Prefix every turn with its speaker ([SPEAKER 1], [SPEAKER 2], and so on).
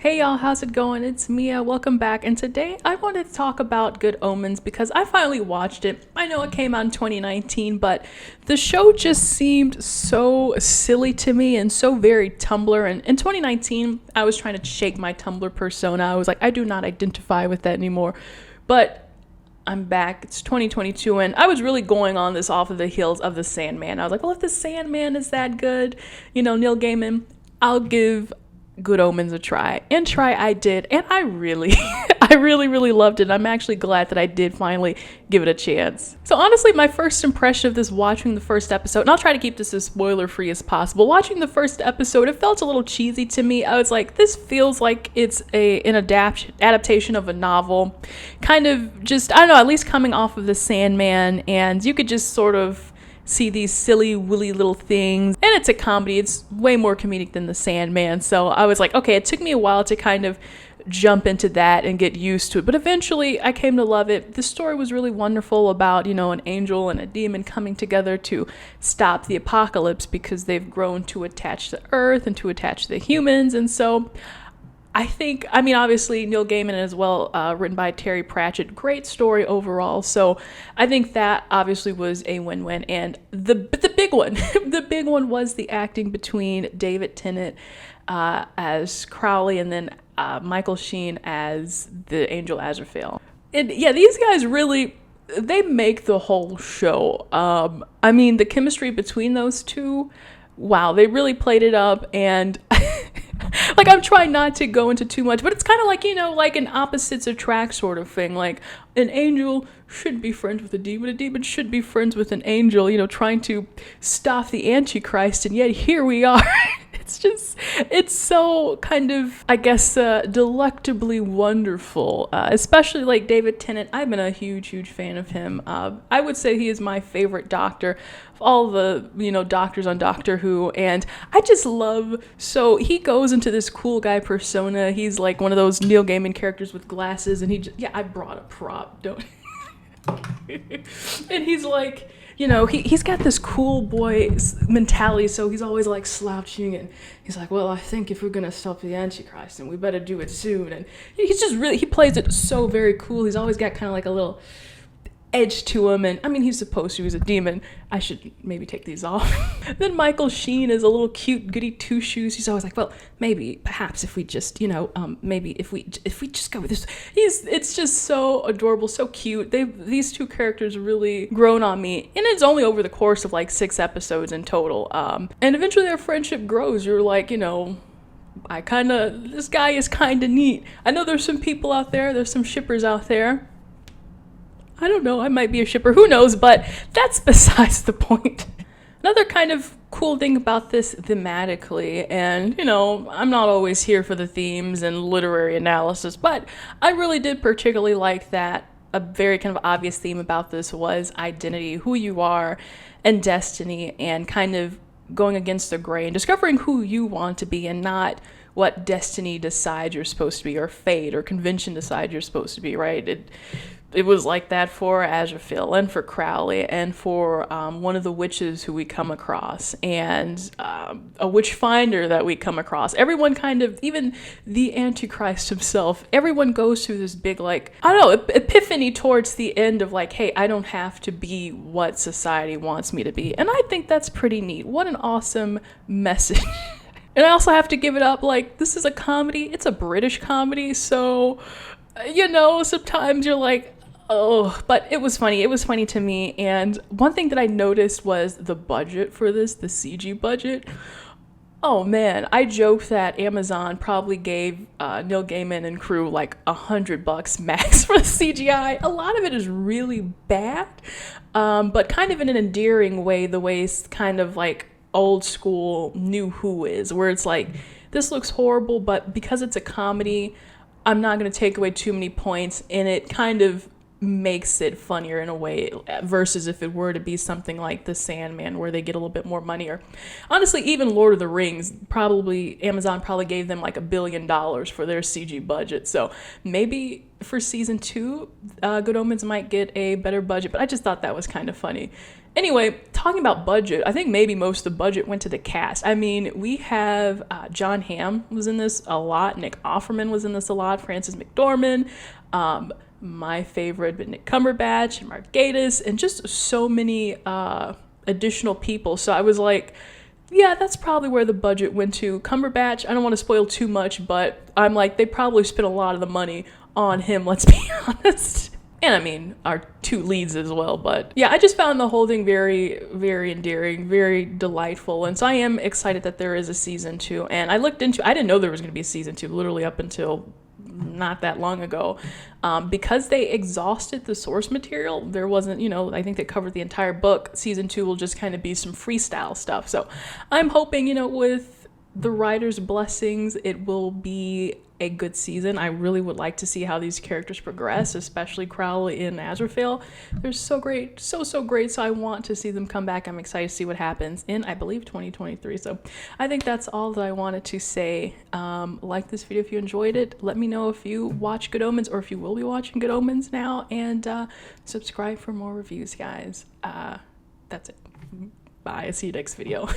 [SPEAKER 1] Hey y'all, how's it going? It's Mia. Welcome back. And today I wanted to talk about Good Omens because I finally watched it. I know it came out in 2019, but the show just seemed so silly to me and so very Tumblr. And in 2019, I was trying to shake my Tumblr persona. I was like, I do not identify with that anymore. But I'm back. It's 2022, and I was really going on this off of the heels of The Sandman. I was like, well, if The Sandman is that good, Neil Gaiman, I'll give Good Omens a try. And try I did, and I really I really loved it. I'm actually glad that I did finally give it a chance. So honestly, my first impression of this watching the first episode, and I'll try to keep this as spoiler free as possible, watching the first episode, it felt a little cheesy to me. I was like, this feels like it's an adaptation of a novel, kind of just, I don't know, at least coming off of The Sandman, and you could just sort of see these silly, willy little things. And it's a comedy. It's way more comedic than The Sandman. So I was like, okay, it took me a while to kind of jump into that and get used to it. But eventually I came to love it. The story was really wonderful about, an angel and a demon coming together to stop the apocalypse because they've grown to attach to Earth and to attach to the humans. And so obviously Neil Gaiman as well, written by Terry Pratchett. Great story overall. So I think that obviously was a win-win. And the big one, the big one was the acting between David Tennant as Crowley and then Michael Sheen as the Angel Azrael. And yeah, these guys really, they make the whole show. The chemistry between those two, wow, they really played it up. And like, I'm trying not to go into too much, but it's kind of like, like an opposites attract sort of thing. Like, an angel should be friends with a demon should be friends with an angel, trying to stop the Antichrist, and yet here we are. It's so kind of, I guess, delectably wonderful, especially like David Tennant. I've been a huge fan of him. I would say he is my favorite Doctor of all the, doctors on Doctor Who, and I just love, so he goes into this cool guy persona. He's like one of those Neil Gaiman characters with glasses, and I brought a prop, don't and he's like, he's got this cool boy mentality, so he's always like slouching, and he's like, well, I think if we're gonna stop the Antichrist, and we better do it soon. And he's just really, he plays it so very cool. He's always got kind of like a little edge to him, and he's supposed to, he's a demon. I should maybe take these off. Then Michael Sheen is a little cute goody two shoes. He's always like, well, perhaps if we just, maybe if we just go with this. It's just so adorable, so cute. These two characters really grown on me, and it's only over the course of like 6 episodes in total. And eventually their friendship grows. You're like, this guy is kind of neat. I know there's some people out there, there's some shippers out there. I don't know, I might be a shipper, who knows, but that's besides the point. Another kind of cool thing about this thematically, and I'm not always here for the themes and literary analysis, but I really did particularly like that a very kind of obvious theme about this was identity, who you are, and destiny, and kind of going against the grain, discovering who you want to be and not what destiny decides you're supposed to be, or fate or convention decides you're supposed to be, right? It was like that for Azrael and for Crowley and for one of the witches who we come across, and a witch finder that we come across. Everyone kind of, even the Antichrist himself, everyone goes through this big, like, I don't know, epiphany towards the end of like, hey, I don't have to be what society wants me to be. And I think that's pretty neat. What an awesome message. And I also have to give it up, like, this is a comedy. It's a British comedy, so, sometimes you're like, oh, but it was funny. It was funny to me. And one thing that I noticed was the budget for this, the CG budget. Oh man, I joked that Amazon probably gave Neil Gaiman and crew like $100 max for the CGI. A lot of it is really bad, but kind of in an endearing way, the way it's kind of like old school New Who is, where it's like, this looks horrible, but because it's a comedy, I'm not going to take away too many points, and it kind of makes it funnier in a way versus if it were to be something like the Sandman where they get a little bit more money, or honestly even Lord of the Rings, probably Amazon probably gave them like $1 billion for their CG budget. So maybe for season 2 Good Omens might get a better budget, but I just thought that was kind of funny. Anyway, talking about budget, I think maybe most of the budget went to the cast. I mean, we have John Hamm was in this a lot, Nick Offerman was in this a lot, Frances McDormand, my favorite Benedict Cumberbatch, Mark Gatiss, and just so many additional people. So I was like, yeah, that's probably where the budget went to. Cumberbatch, I don't want to spoil too much, but I'm like, they probably spent a lot of the money on him, let's be honest. And I mean, our 2 leads as well. But yeah, I just found the whole thing very, very endearing, very delightful. And so I am excited that there is a season 2. And I didn't know there was going to be a season 2 literally up until not that long ago. Because they exhausted the source material, there wasn't, I think they covered the entire book. Season 2 will just kind of be some freestyle stuff. So I'm hoping, with the writer's blessings, it will be a good season. I really would like to see how these characters progress, especially Crowley and Azrael. They're so great, so great. So I want to see them come back. I'm excited to see what happens in, I believe, 2023. So I think that's all that I wanted to say. Like this video if you enjoyed it. Let me know if you watch Good Omens or if you will be watching Good Omens now, and subscribe for more reviews, guys. That's it. Bye. See you next video.